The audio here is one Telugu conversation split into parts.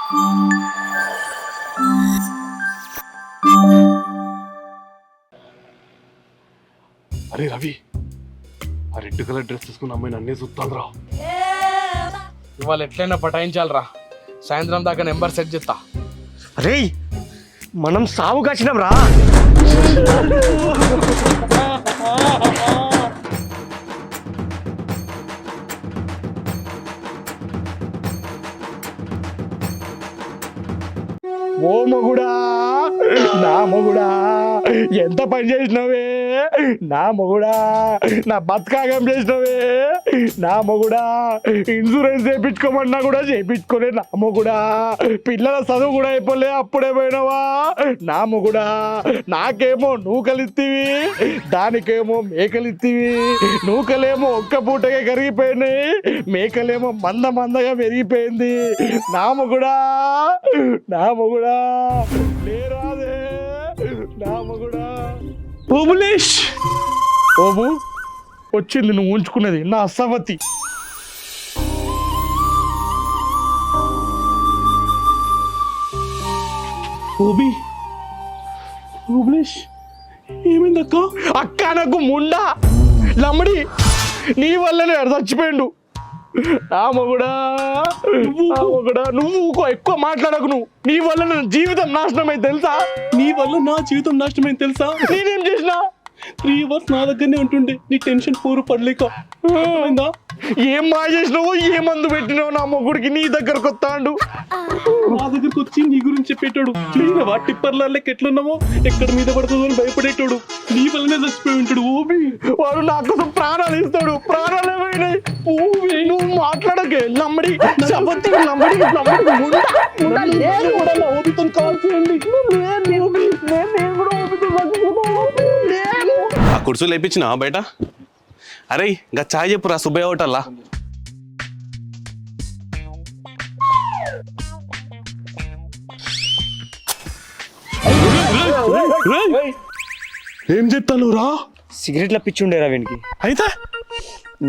అరే రవి, ఆ రెడ్ కలర్ డ్రెస్ తీసుకున్న అమ్మాయి నన్నే చూస్తాను రా. ఇవాళ ఎట్లయినా పటాయించాలరా. సాయంత్రం దాకా నెంబర్ సెట్ చేస్తా. అరే మనం సాగు కాచినాం రా. ఓ మొగుడా, నా మొగుడా, ఎంత పని చేసినవే నా మొగుడా, నా బతకాగం చేసినవే నా మొగుడా, ఇన్సూరెన్స్ చేయించుకోమన్నా కూడా చేయించుకోలే నా మొగుడా, పిల్లల చదువు కూడా అయిపోలే అప్పుడే పోయినవా నా మొగుడా, నాకేమో నూకలిత్తివి, దానికేమో మేకలిత్తివి, నూకలేమో ఒక్క పూటగా కరిగిపోయినాయి, మేకలేమో మందగా పెరిగిపోయింది నా మొగుడా, నా మొగుడా లేరాదే నా మొగుడా. ఓబులేష్, ఓబు వచ్చింది నువ్వు ఉంచుకున్నది నా అసవతి. ఓబి, ఓబులేష్ ఏమైంది అక్క? అక్క నాకు ముండా లమ్మడి, నీ వల్లనే చచ్చిపోయిండు నా మొగుడా. నువ్వు ఎక్కువ మాట్లాడకు, నువ్వు నీ వల్ల నా జీవితం నాశనం అయింది తెలుసా, నీ వల్ల నా జీవితం నాశనమైంది తెలుసా? నేనేం చేసినా 3 hours నా దగ్గరనే ఉంటుండే, నీ టెన్షన్ పూరు పడలేక. ఏం మాయ చేసినావు, ఏ మందు పెట్టినావు నా మొగుడికి నీ దగ్గరకు వస్తాడు, నా దగ్గరకు వచ్చి నీ గురించి చెప్పేటాడు. చూసినవా టిప్పర్లకి ఎట్లున్నామో, ఎక్కడ మీద పడుతుందో అని భయపడేటాడు. నీ వల్లనే చచ్చిపోయి ఉంటాడు. ఓబి వాడు నా కోసం ప్రాణాలు ఇస్తాడు, ప్రాణాలు ఏమైనాయి. ఓబి నువ్వు మాట్లాడకే నమ్మడి, చవతి నమ్మడి, ఓబితో కాల్ చేయండి. ఆ కుర్చీలు వేయించినా బయట? అరే ఇంకా చాయ్ చెప్పురా సుబ్బయ్య హోటల్లా. ఏం చెప్తాను రా? సిగరెట్ల పిచ్చి ఉండేరా వీనికి. అయితే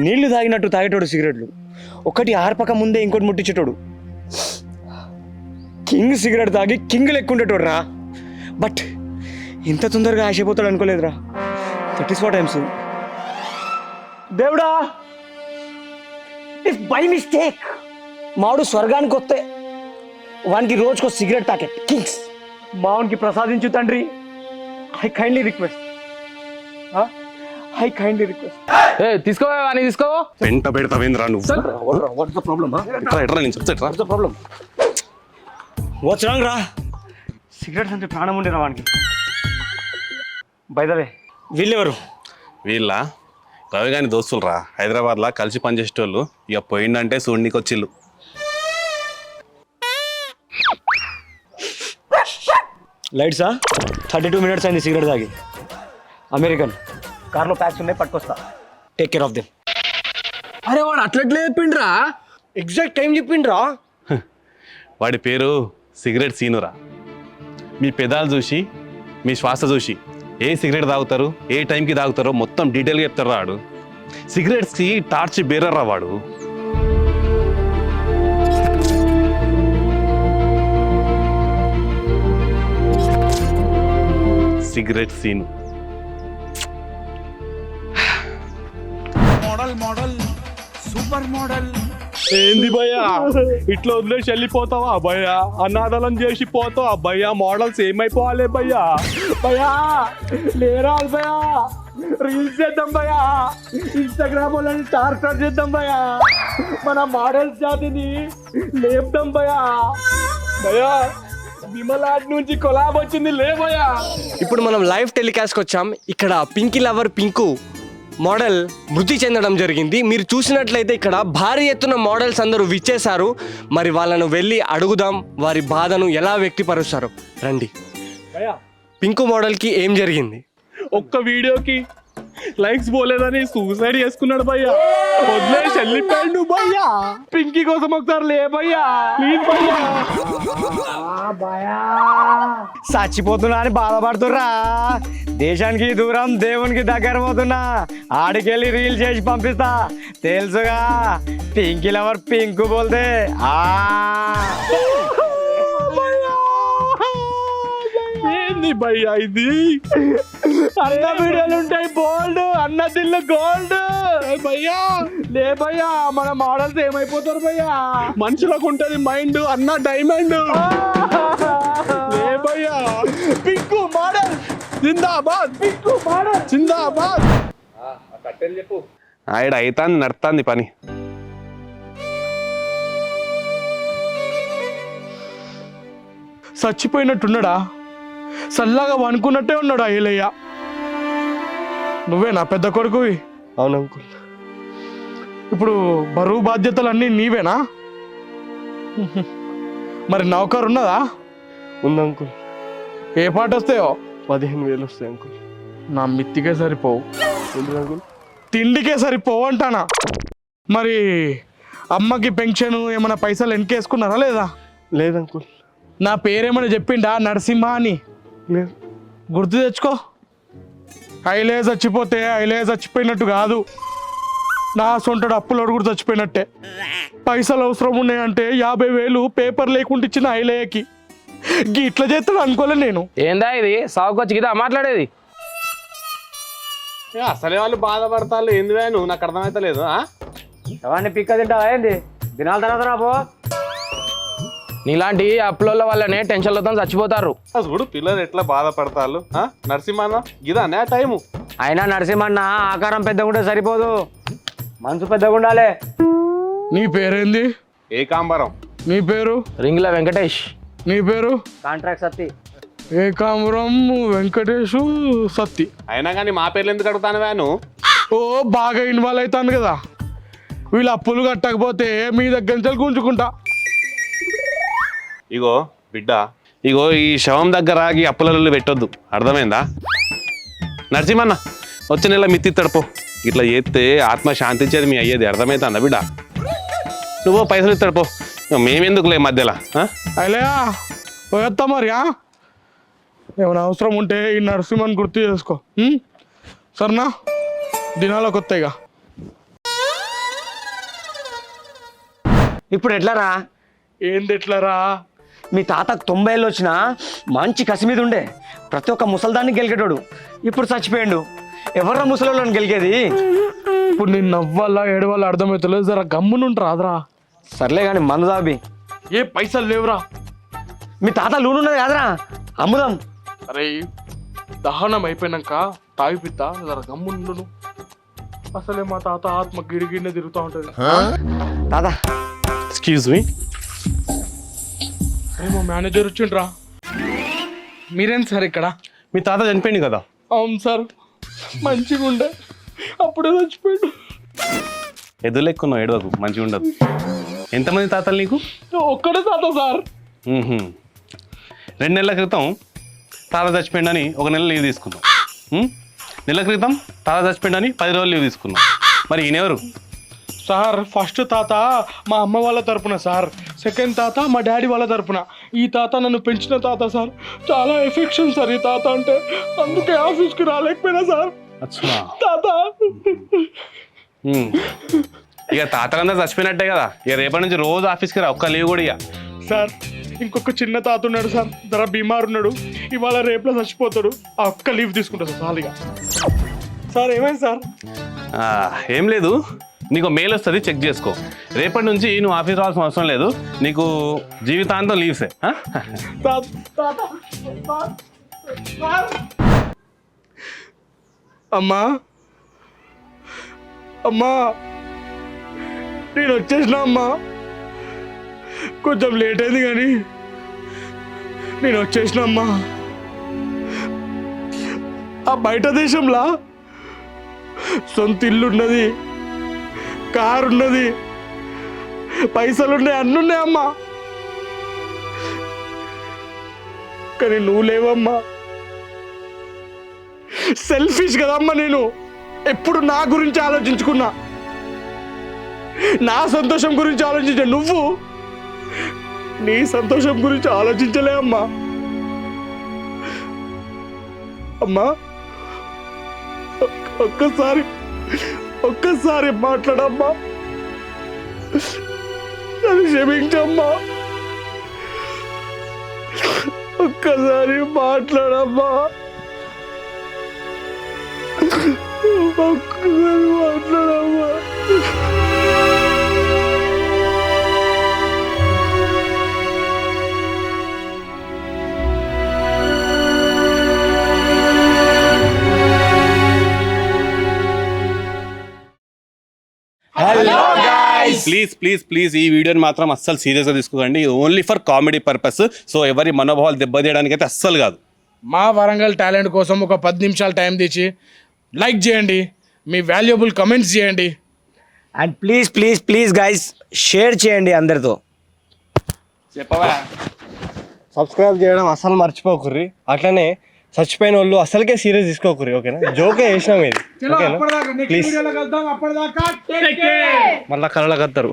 నీళ్లు తాగినట్టు తాగేటోడు సిగరెట్లు, ఒకటి ఆర్పక ముందే ఇంకోటి ముట్టించేటోడు. కింగ్ సిగరెట్ తాగి కింగ్ లెక్క ఉండేటోడు రా. బట్ ఇంత తొందరగా ఆశపోతాడు అనుకోలేదురా. That is what I'm saying. దేవుడా, ఇఫ్ బై మిస్టేక్ మావాడు స్వర్గానికి వస్తే వానికి రోజుకో సిగరెట్ ప్యాకెట్ కింగ్స్ మావానికి ప్రసాదించు తండ్రి. I kindly request, I kindly request. తీసుకోవా అని తీసుకో. పెంట పెడతావేంద్రా నువ్వు? ఎట్రా నేను చెప్తా. వాట్స్ రాంగ్ రా? సిగరెట్స్ అంటే ప్రాణం ఉండేరా వానికి. బై ద వే వీళ్ళెవరు? వీళ్ళ రవి గాని దోస్తులు రా, హైదరాబాద్లో కలిసి పనిచేసేటోళ్ళు. ఇక పోయిందంటే చూడనీకి వచ్చిళ్ళు. లైట్సా 32 minutes అయింది సిగరెట్ తాగి. అమెరికన్ కార్లో ప్యాక్స్ ఉన్నాయి, పట్టుకొస్తా. Take care of them. అరే వాడు అట్లట్లే చెప్పిండ్రా. Exact time చెప్పిండ్రా. వాడి పేరు సిగరెట్ సీనురా. మీ పెదాలు చూసి, మీ శ్వాస చూసి ఏ సిగరెట్ తాగుతారు, ఏ టైంకి తాగుతారో మొత్తం డీటెయిల్గా చెప్తారు వాడు. సిగరెట్స్కి టార్చ్ బేరర్ రా వాడు. Cigarette scene. Model super model. ఏంది భయ్యా ఇట్లా వదిలేసి వెళ్ళిపోతావా భయ్యా? అనాథలం చేసి పోతావా భయ్యా? మోడల్స్ ఏమైపోవాలి భయ్యా? భయ్యా లేరా భయ్యా, రీల్స్ చేద్దాం భయ్యా, ఇన్స్టాగ్రామ్ వాళ్ళని స్టార్ చేద్దాం భయ్యా, మన మోడల్స్ జాతిని లేపుదాం భయ్యా. భయ్యా విమలాడ్ నుంచి కొలాబ్ వచ్చింది లే భయ్యా. ఇప్పుడు మనం లైవ్ టెలికాస్ట్కి వచ్చాం. ఇక్కడ పింకీ లవర్ పింకు మోడల్ మృతి చెందడం జరిగింది. మీరు చూసినట్లయితే ఇక్కడ భారీ ఎత్తున మోడల్స్ అందరూ విచ్చేశారు. మరి వాళ్ళను వెళ్ళి అడుగుదాం వారి బాధను ఎలా వ్యక్తపరుస్తారు. రండి. పింకు మోడల్కి ఏం జరిగింది? ఒక్క వీడియోకి లైక్స్ పోలేదని సూసైడ్ చేసుకున్నాడు భయ్యా. వదిలేసి వెళ్ళిపోయాడు భయ్యా. పింకీ కోసం ఒకసారి లే భయ్యా, ప్లీజ్ భయ్యా. చచ్చిపోతున్నా అని బాధపడుతుర్రా. దేశానికి దూరం దేవునికి దగ్గర పోతున్నా, ఆడికెళ్ళి రీల్ చేసి పంపిస్తా. తెలుసుగా పింకీ లవర్ పింకు బోల్తే. భయ్యా ఇది అన్న వీడియోలు ఉంటాయి బోల్డ్, అన్న దిల్లు గోల్డ్. భయ్యా లే భయ్యా, మన మోడల్స్ ఏమైపోతారు భయ్యా? మనుషులకు ఉంటది మైండ్, అన్న డైమండ్. లే భయ్యా పింకు మోడల్ జిందాబాద్, పింకు మోడల్. జిందాబాద్. ఆడ అయితాంది నడుతుంది పని. చచ్చిపోయినట్టున్నాడా? చల్లగా వనుకున్నట్టే ఉన్నాడు అయ్యలయ్య. నువ్వే నా పెద్ద కొడుకువి. అవును అంకుల్. ఇప్పుడు బరువు బాధ్యతలు అన్నీ నీవేనా? మరి నౌకరు ఉన్నదా? ఉంది అంకుల్. ఏ పాట వస్తాయో? 15,000 వస్తాయి అంకుల్. నా మిత్తికే సరిపోవు, ఎందుకు అంకుల్? తిండికే సరిపోవు అంటానా. మరి అమ్మకి పెన్షన్ ఏమైనా పైసలు వెనకేసుకున్నారా లేదా? లేదు అంకుల్. నా పేరేమైనా చెప్పిండా నరసింహ అని? లేదు. గుర్తు తెచ్చుకో. ఐలే చచ్చిపోతే ఐలే చచ్చిపోయినట్టు కాదు, నా సొంటడు అప్పులోడు కూడా చచ్చిపోయినట్టే. పైసలు అవసరం ఉన్నాయంటే 50,000 పేపర్ లేకుండా ఇచ్చిన ఐలేయకి. ఇట్లా చేస్తాడు అనుకోలే నేను. ఏందా ఇది సాగుకొచ్చి గిదా మాట్లాడేది? అసలే వాళ్ళు బాధపడతారు. ఏంది నువ్వు నాకు అర్థమైతలేదు. ఎవరిని పిక్క తింటావా ఏంది? దినాల తర్వాత రాబో. నీలాంటి అప్పుల వల్లనే టెన్షన్లతో చచ్చిపోతారు. చూడు పిల్లలు ఎట్లా బాధపడతారు. నరసింహన్న గిదానే ఆ టైము. అయినా నరసింహన్న ఆకారం పెద్దగా ఉంటే సరిపోదు, మనసు పెద్దగా ఉండాలి. నీ పేరేంది? ఏకాంబరం. నీ పేరు? రింగుల వెంకటేష్. నీ పేరు? కాంట్రాక్ట్ సత్తి. ఏకాంబరం వెంకటేషు సత్తి. అయినా కానీ మా పేర్లు ఎందుకు అడుగుతాను నువ్వు? ఓ బాగా ఇన్వాల్వ్ అవుతాను కదా. వీళ్ళు అప్పులు కట్టకపోతే మీ దగ్గర నుంచి గుంజుకుంటా. ఇగో బిడ్డ, ఇగో ఈ శవం దగ్గర ఈ అప్పులలో పెట్టొద్దు, అర్థమైందా? నరసింహన్న వచ్చే నెల మిత్తి తడపో. ఇట్లా చేస్తే ఆత్మ శాంతించేది మీ అయ్యేది, అర్థమవుతుందా బిడ్డ? నువ్వు పైసలు ఇస్తాడుపో, మేమెందుకులే మధ్యలో. అయ్యా పోయేస్తా మరి. ఏమైనా అవసరం ఉంటే ఈ నరసింహని గుర్తు చేసుకో. సరేనా? దినాల కొత్తగా. ఇప్పుడు ఎట్లారా? ఏంది ఎట్లరా? మీ తాతకు 90 ఏళ్ళు వచ్చినా మంచి కసి మీద ఉండే, ప్రతి ఒక్క ముసల్దాన్ని గెలికేటోడు. ఇప్పుడు చచ్చిపోయిండు, ఎవర్రా ముసలోళ్ళని గెలికేది? ఇప్పుడు నేను నవ్వాలా ఏడవాలా అర్థమవుతలేదు. జర గమ్మునుంటారా అదరా. సర్లే కానీ మందు దాబి. ఏ పైసలు లేవురా. మీ తాత లూన్ ఉన్నది కాదురా, అమ్ముదాం. అరే దహనం అయిపోయినాక తాగిపిత్తా, జర గమ్ముండు. అసలే మా తాత ఆత్మ గిరిగిరినే తిరుగుతూ ఉంటుంది. తాత ఎక్స్క్యూజ్ మీ. అరే మా మేనేజర్ వచ్చిండ్రా. మీరేం సార్ ఇక్కడ? మీ తాత చనిపోయింది కదా. అవును సార్, మంచిగా ఉండే, అప్పుడే చచ్చిపోయాడు. ఎదులెక్కున్నావు, ఏడవకు, మంచిగా ఉండదు. ఎంతమంది తాతలు నీకు? ఒక్కడే తాత సార్. 2 నెలల క్రితం తాత చచ్చిపోయిందని 1 నెల లీవ్ తీసుకున్నాం. నెల క్రితం తాత చచ్చిపోయిందని 10 రోజులు లీవ్ తీసుకున్నాం. మరి ఈయనెవరు? సార్ ఫస్ట్ తాత మా అమ్మ వాళ్ళ తరపున సార్, సెకండ్ తాత మా డాడీ వాళ్ళ తరపున. ఈ తాత నన్ను పెంచిన తాత సార్. చాలా ఎఫెక్షన్ సార్ ఈ తాత అంటే, అందుకే ఆఫీస్కి రాలేకపోయినా సార్. అచ్చా. తాత ఇక తాతలందరూ చచ్చిపోయినట్టే కదా. ఇక రేపటి నుంచి రోజు ఆఫీస్కి రా, ఒక్క లీవ్ కూడా ఇక. సార్ ఇంకొక చిన్న తాత ఉన్నాడు సార్, ధర బీమార్ ఉన్నాడు. ఇవాళ రేపులో చచ్చిపోతాడు. ఆ ఒక్క లీవ్ తీసుకుంటా సార్ చాలుగా. సార్ ఏమైంది సార్? ఏం లేదు, నీకు మెయిల్ వస్తుంది, చెక్ చేసుకో. రేపటి నుంచి నువ్వు ఆఫీస్ రావాల్సిన అవసరం లేదు, నీకు జీవితాంతం లీవ్సే. అమ్మా అమ్మా, నేను వచ్చేసిన అమ్మా. కొంచెం లేట్ అయింది కానీ నేను వచ్చేసిన అమ్మా. ఆ బయట దేశంలో సొంత ఇల్లు ఉన్నది, కారు ఉన్నది, పైసలున్నాయి, అన్నున్నాయి అమ్మా. కానీ నువ్వు లేవమ్మా. సెల్ఫిష్ కదమ్మా నేను. ఎప్పుడు నా గురించి ఆలోచించుకున్నా, నా సంతోషం గురించి ఆలోచించా. నువ్వు నీ సంతోషం గురించి ఆలోచించలే అమ్మా. అమ్మా ఒక్కసారి మాట్లాడమ్మా, నన్ను క్షమించమ్మా. ఒక్కసారి మాట్లాడమ్మా, ఒక్కసారి మాట్లాడమ్మా. ప్లీజ్ ప్లీజ్ ప్లీజ్ ఈ వీడియోని మాత్రం అస్సలు సీరియస్గా తీసుకోకండి. ఇది only for comedy purpose. So ఎవరి మనోభావాలు దెబ్బతీయడానికి అయితే అస్సలు కాదు. మా వరంగల్ టాలెంట్ కోసం ఒక 10 నిమిషాలు టైం తెచ్చి లైక్ చేయండి, మీ వాల్యుబుల్ కమెంట్స్ చేయండి. And please please please guys share చేయండి అందరితో. సబ్స్క్రైబ్ చేయడం అసలు మర్చిపోకుర్రి. అట్లనే చచ్చిపోయిన వాళ్ళు అసలుకే సీరియస్ తీసుకోకుర్రి. ఓకేనా? జోకే వేసినాం ఇది. ఓకేనా? ప్లీజ్. మళ్ళా కళ్ళకి వస్తారు.